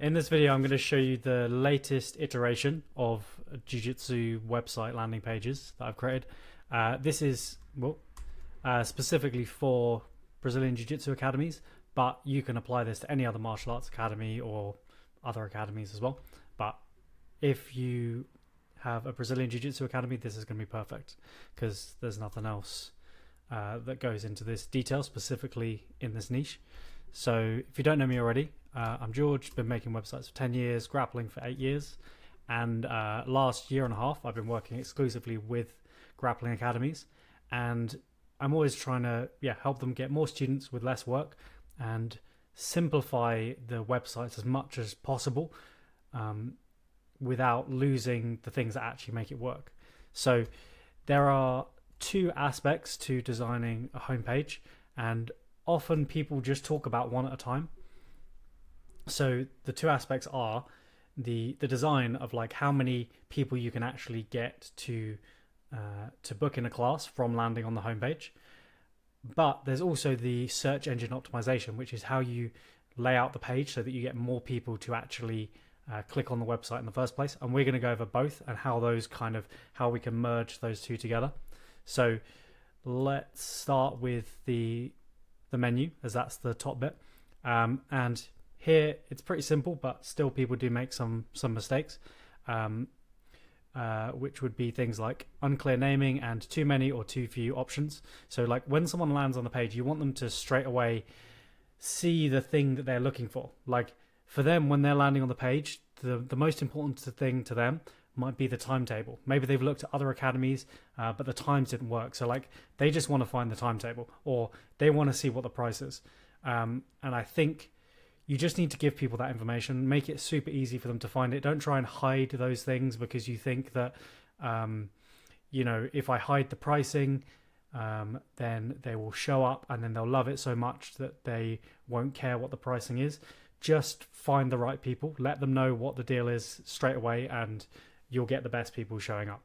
In this video, I'm going to show you the latest iteration of Jiu-Jitsu website landing pages that I've created. This is specifically for Brazilian Jiu-Jitsu academies, but you can apply this to any other martial arts academy or other academies as well. But if you have a Brazilian Jiu-Jitsu academy, this is going to be perfect because there's nothing else that goes into this detail specifically in this niche. So if you don't know me already, I'm George, been making websites for 10 years, grappling for 8 years, and last year and a half I've been working exclusively with grappling academies, and I'm always trying to help them get more students with less work and simplify the websites as much as possible without losing the things that actually make it work. So there are two aspects to designing a homepage, and often people just talk about one at a time. So the two aspects are the design of like how many people you can actually get to book in a class from landing on the homepage. But there's also the search engine optimization, which is how you lay out the page so that you get more people to actually click on the website in the first place. And we're going to go over both and how we can merge those two together. So let's start with the menu, as that's the top bit. And here it's pretty simple, but still people do make some mistakes, which would be things like unclear naming and too many or too few options. So like when someone lands on the page, you want them to straight away see the thing that they're looking for. Like for them, when they're landing on the page, the most important thing to them might be the timetable. Maybe they've looked at other academies, but the times didn't work. So like they just want to find the timetable, or they want to see what the price is. And I think you just need to give people that information, make it super easy for them to find it. Don't try and hide those things because you think that, if I hide the pricing, then they will show up and then they'll love it so much that they won't care what the pricing is. Just find the right people, let them know what the deal is straight away, and you'll get the best people showing up.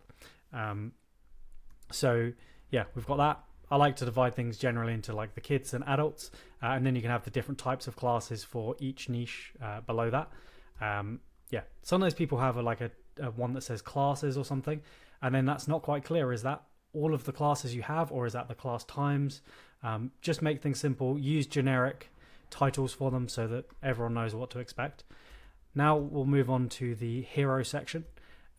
So we've got that. I like to divide things generally into like the kids and adults, and then you can have the different types of classes for each niche below that. Sometimes people have a one that says classes or something, and then that's not quite clear. Is that all of the classes you have, or is that the class times? Just make things simple. Use generic titles for them so that everyone knows what to expect. Now we'll move on to the hero section,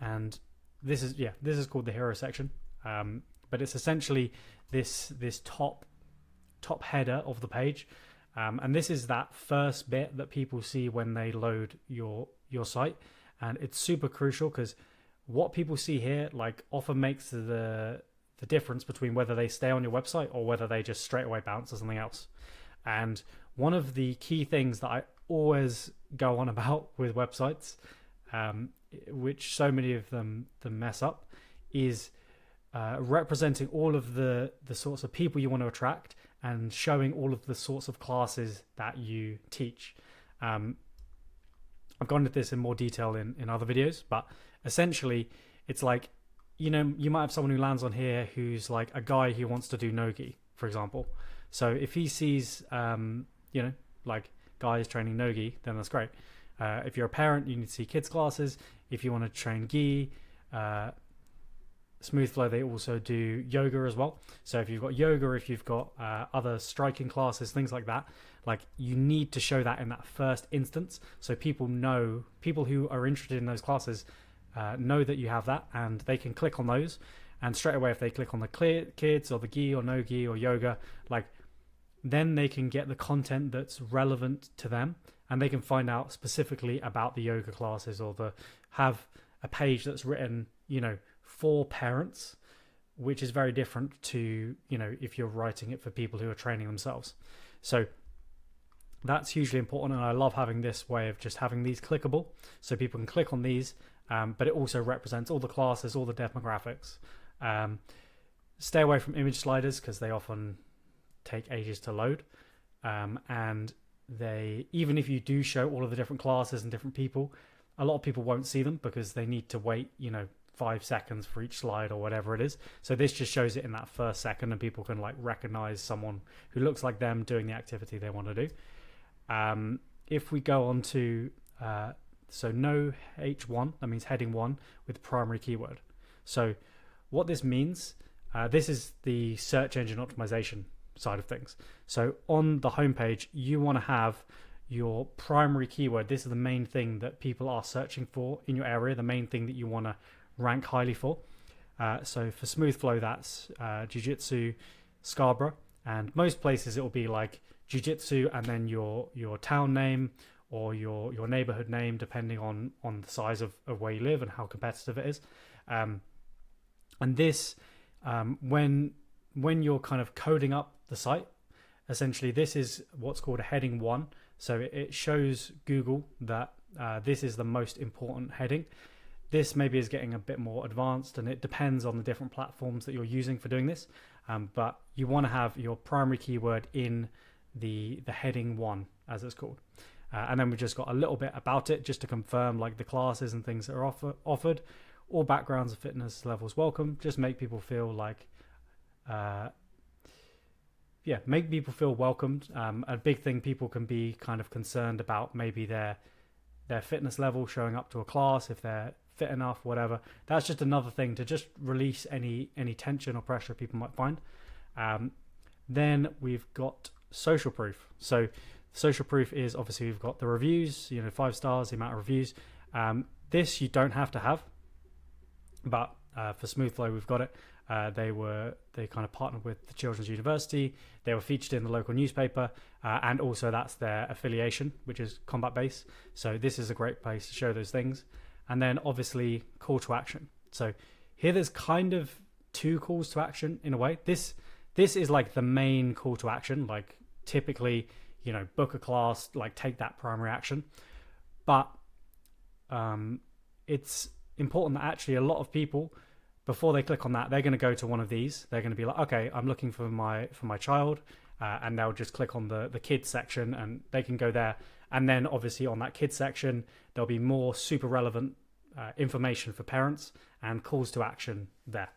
and this is called the hero section, but it's essentially this top header of the page, and this is that first bit that people see when they load your site, and it's super crucial because what people see here like often makes the difference between whether they stay on your website or whether they just straight away bounce to something else. And one of the key things that I always go on about with websites, which so many of them mess up, is representing all of the sorts of people you want to attract and showing all of the sorts of classes that you teach. I've gone into this in more detail in other videos, but essentially it's like, you might have someone who lands on here who's like a guy who wants to do no-gi, for example. So if he sees, like guys training no-gi, then that's great. If you're a parent, you need to see kids classes. If you want to train gi, Smooth Flow, they also do yoga as well. So if you've got yoga, if you've got other striking classes, things like that, like you need to show that in that first instance, so people who are interested in those classes know that you have that, and they can click on those. And straight away, if they click on the kids or the gi or no gi or yoga, like then they can get the content that's relevant to them, and they can find out specifically about the yoga classes, or have a page that's written, for parents, which is very different to, if you're writing it for people who are training themselves. So that's hugely important, and I love having this way of just having these clickable so people can click on these, but it also represents all the classes, all the demographics. Stay away from image sliders because they often take ages to load, and even if you do show all of the different classes and different people, a lot of people won't see them because they need to wait 5 seconds for each slide or whatever it is. So this just shows it in that first second, and people can like recognize someone who looks like them doing the activity they want to do. If we go on to so no H1, that means heading 1 with primary keyword. So what this means, this is the search engine optimization side of things. So on the homepage, you want to have your primary keyword. This is the main thing that people are searching for in your area, the main thing that you want to rank highly for. So for smooth flow, that's jiu-jitsu Scarborough, and most places it will be like jiu-jitsu and then your town name or your neighborhood name, depending on the size of where you live and how competitive it is. And this, when you're kind of coding up the site, essentially this is what's called a heading 1. So it shows Google that this is the most important heading. This maybe is getting a bit more advanced, and it depends on the different platforms that you're using for doing this. But you want to have your primary keyword in the heading 1, as it's called. And then we just got a little bit about it, just to confirm like the classes and things that are offered. All backgrounds and fitness levels welcome. Just make people feel like, make people feel welcomed. A big thing people can be kind of concerned about, maybe their fitness level showing up to a class, if they're fit enough, whatever. That's just another thing to just release any tension or pressure people might find. Then we've got social proof. So social proof is obviously we've got the reviews, 5 stars, the amount of reviews. This you don't have to have, but for Smooth Flow we've got it. They kind of partnered with the Children's University. They were featured in the local newspaper, and also that's their affiliation, which is Combat Base. So this is a great place to show those things. And then obviously call to action. So here there's kind of 2 calls to action in a way. This is like the main call to action, like typically, book a class, like take that primary action. But it's important that actually a lot of people, before they click on that, they're going to go to one of these. They're going to be like, okay, I'm looking for my child, and they'll just click on the kids section, and they can go there. And then obviously on that kids section, there'll be more super relevant information for parents and calls to action there.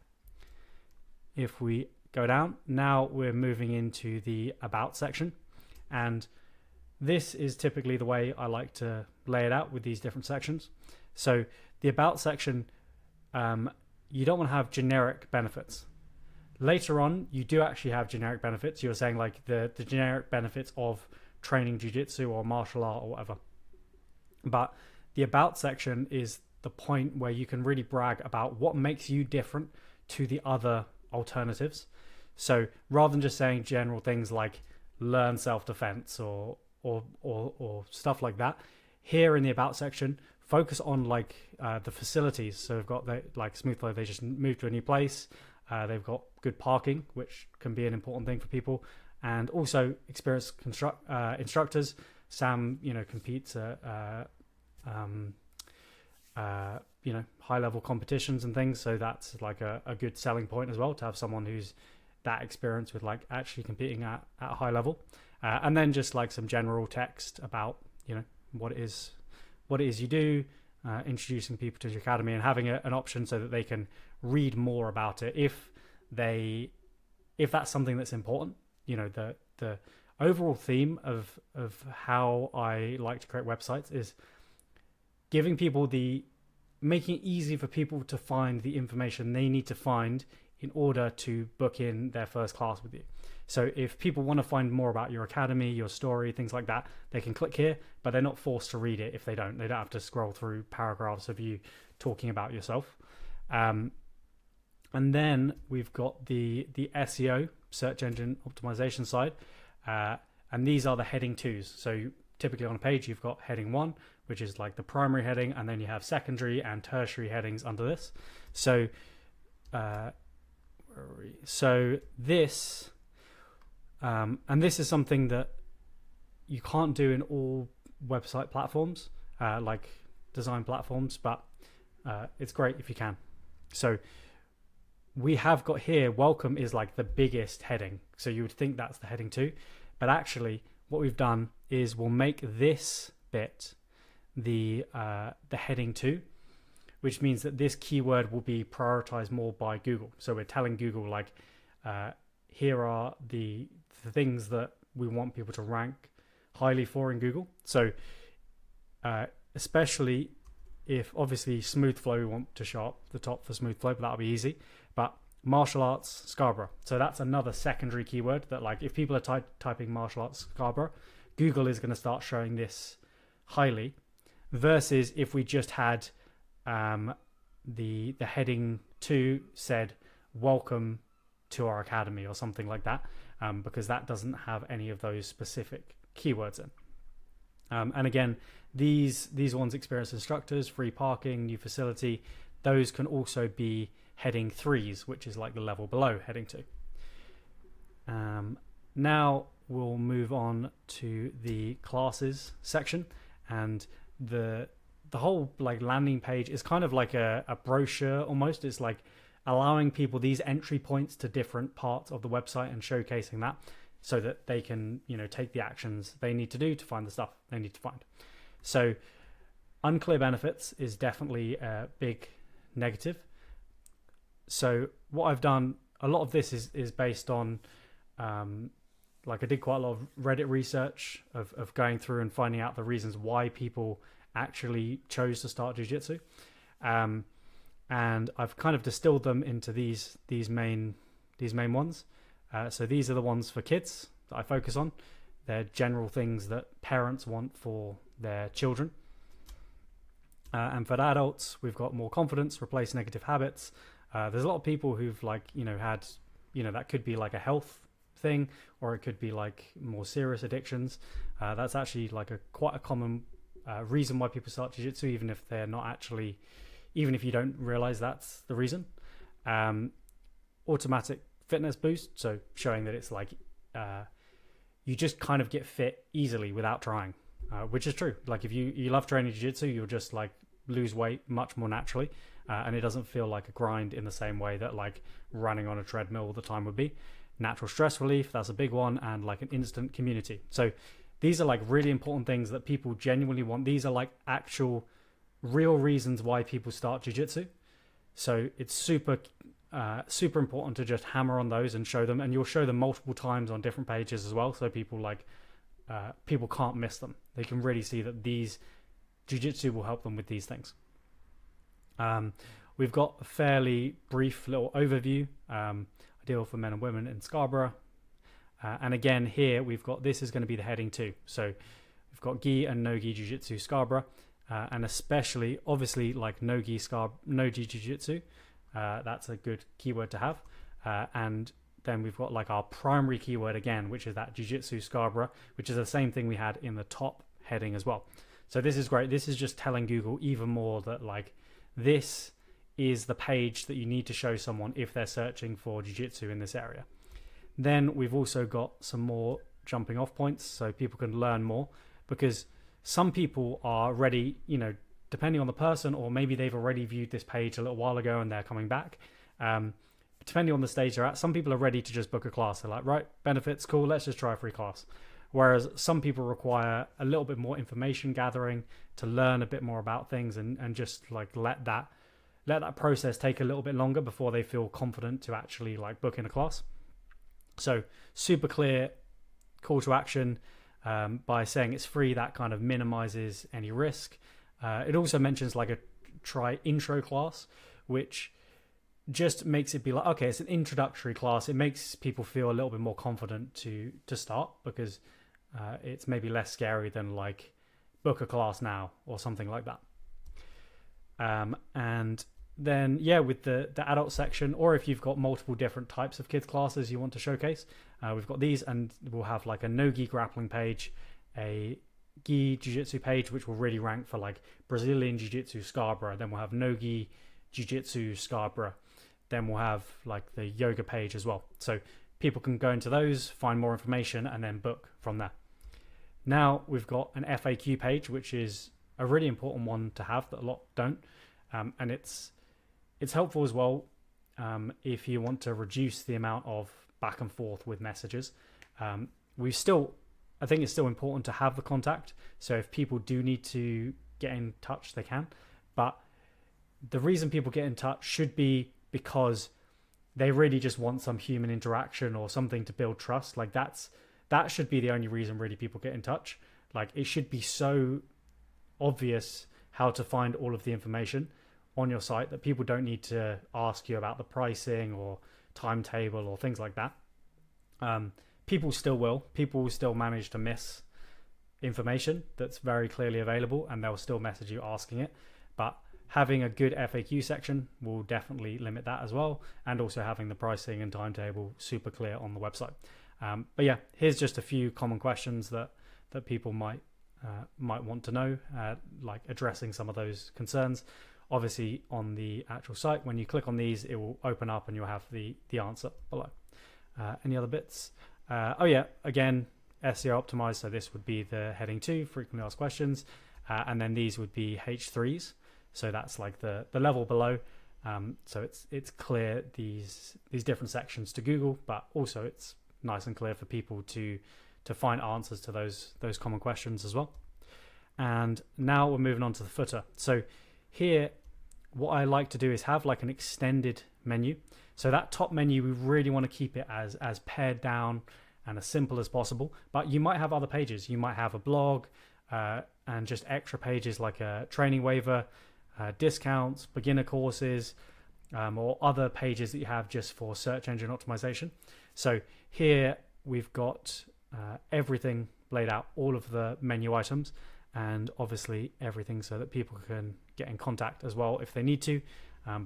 If we go down, now we're moving into the about section. And this is typically the way I like to lay it out with these different sections. So the about section, you don't want to have generic benefits. Later on, you do actually have generic benefits. You're saying like the generic benefits of training jiu-jitsu or martial art or whatever. But the about section is the point where you can really brag about what makes you different to the other alternatives. So rather than just saying general things like learn self-defense or stuff like that, here in the about section, focus on like the facilities. So we've got like Smooth Flow, they just moved to a new place. They've got good parking, which can be an important thing for people, and also experienced instructors. Sam, competes at high level competitions and things, so that's like a good selling point as well, to have someone who's that experienced with like actually competing at a high level. And then just like some general text about what it is you do, introducing people to your academy, and having an option so that they can read more about it if that's something that's important. The overall theme of how I like to create websites is giving people making it easy for people to find the information they need to find in order to book in their first class with you. So if people want to find more about your academy, your story, things like that, they can click here, but they're not forced to read it if they don't. They don't have to scroll through paragraphs of you talking about yourself. And then we've got the SEO, search engine optimization side. And these are the heading 2s. So typically on a page, you've got heading 1, which is like the primary heading, and then you have secondary and tertiary headings under this. So this, and this is something that you can't do in all website platforms, like design platforms, but it's great if you can. So we have got here, welcome is like the biggest heading. So you would think that's the heading 2, but actually what we've done is we'll make this bit the heading 2, which means that this keyword will be prioritized more by Google. So we're telling Google like, here are the things that we want people to rank highly for in Google. So especially if obviously smooth flow, we want to show up the top for smooth flow, but that'll be easy. But martial arts Scarborough, so that's another secondary keyword that, like, if people are typing martial arts Scarborough, Google is going to start showing this highly, versus if we just had the heading 2 said welcome to our academy or something like that, because that doesn't have any of those specific keywords in. And again, these ones, experienced instructors, free parking, new facility, those can also be heading 3s, which is like the level below heading 2. Now we'll move on to the classes section, and the whole like landing page is kind of like a brochure almost. It's like allowing people these entry points to different parts of the website and showcasing that, so that they can, take the actions they need to do to find the stuff they need to find. So unclear benefits is definitely a big negative. So what I've done, a lot of this is based on, like I did quite a lot of Reddit research of going through and finding out the reasons why people actually chose to start jiu-jitsu. And I've kind of distilled them into these main ones. So these are the ones for kids that I focus on. They're general things that parents want for their children. And for the adults, we've got more confidence, replace negative habits. There's a lot of people who've had, that could be like a health thing, or it could be like more serious addictions. That's actually like quite a common reason why people start jiu-jitsu, even if you don't realize that's the reason. Automatic fitness boost, so showing that it's like you just kind of get fit easily without trying, which is true. Like if you love training jiu-jitsu, you'll just like lose weight much more naturally, and it doesn't feel like a grind in the same way that like running on a treadmill all the time would be. Natural stress relief, that's a big one, and like an instant community. So these are like really important things that people genuinely want. These are like actual real reasons why people start jiu-jitsu. So it's super important to just hammer on those and show them, and you'll show them multiple times on different pages as well, so people people can't miss them. They can really see that these jiu-jitsu will help them with these things. We've got a fairly brief little overview, ideal for men and women in Scarborough, and again here we've got, this is going to be the heading 2, so we've got gi and no gi jiu-jitsu Scarborough, and especially obviously like no gi jiu-jitsu. That's a good keyword to have. And then we've got like our primary keyword again, which is that jiu-jitsu Scarborough, which is the same thing we had in the top heading as well. So this is great. This is just telling Google even more that like this is the page that you need to show someone if they're searching for jiu-jitsu in this area. Then we've also got some more jumping off points so people can learn more, because some people are ready, depending on the person, or maybe they've already viewed this page a little while ago and they're coming back. Depending on the stage they're at, some people are ready to just book a class. They're like, right, benefits, cool, let's just try a free class. Whereas some people require a little bit more information gathering to learn a bit more about things, and just like let that process take a little bit longer before they feel confident to actually like book in a class. So super clear call to action. By saying it's free, that kind of minimizes any risk. It also mentions like a try intro class, which just makes it be like, okay, it's an introductory class. It makes people feel a little bit more confident to start, because it's maybe less scary than like book a class now or something like that. And then with the adult section, or if you've got multiple different types of kids classes you want to showcase, we've got these, and we'll have like a no gi grappling page, a gi jiu-jitsu page, which will really rank for like Brazilian jiu-jitsu Scarborough. Then we'll have no gi jiu-jitsu Scarborough. Then we'll have like the yoga page as well, so people can go into those, find more information, and then book from there. Now we've got an FAQ page, which is a really important one to have that a lot don't, and it's helpful as well if you want to reduce the amount of back and forth with messages. I think it's still important to have the contact, so if people do need to get in touch, they can. But the reason people get in touch should be because they really just want some human interaction or something to build trust. Like that should be the only reason really people get in touch. Like it should be so obvious how to find all of the information on your site, that people don't need to ask you about the pricing or timetable or things like that. People will still manage to miss information that's very clearly available, and they'll still message you asking it. But having a good FAQ section will definitely limit that as well, and also having the pricing and timetable super clear on the website. But yeah, here's just a few common questions that people might want to know, like addressing some of those concerns. Obviously, on the actual site, when you click on these, it will open up and you'll have the answer below. Any other bits? Oh yeah, again, SEO optimized. So this would be the heading 2, frequently asked questions, and then these would be H3s. So that's like the level below. So it's clear these different sections to Google, but also it's nice and clear for people to find answers to those common questions as well. And now we're moving on to the footer. So here, what I like to do is have like an extended menu. So that top menu, we really want to keep it as pared down and as simple as possible. But you might have other pages. You might have a blog and just extra pages like a training waiver, discounts, beginner courses, or other pages that you have just for search engine optimization. So here we've got everything laid out, all of the menu items, and obviously everything so that people can get in contact as well if they need to,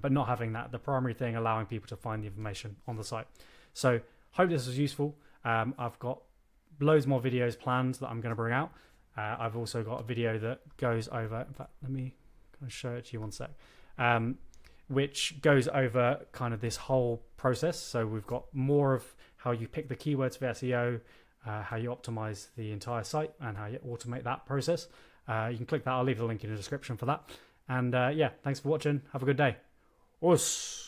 but not having that the primary thing, allowing people to find the information on the site. So hope this was useful. I've got loads more videos planned that I'm going to bring out. I've also got a video that goes over, in fact, let me kind of show it to you one sec, which goes over kind of this whole process. So we've got more of how you pick the keywords for SEO, how you optimize the entire site, and how you automate that process. You can click that. I'll leave the link in the description for that. And yeah, thanks for watching. Have a good day. Us.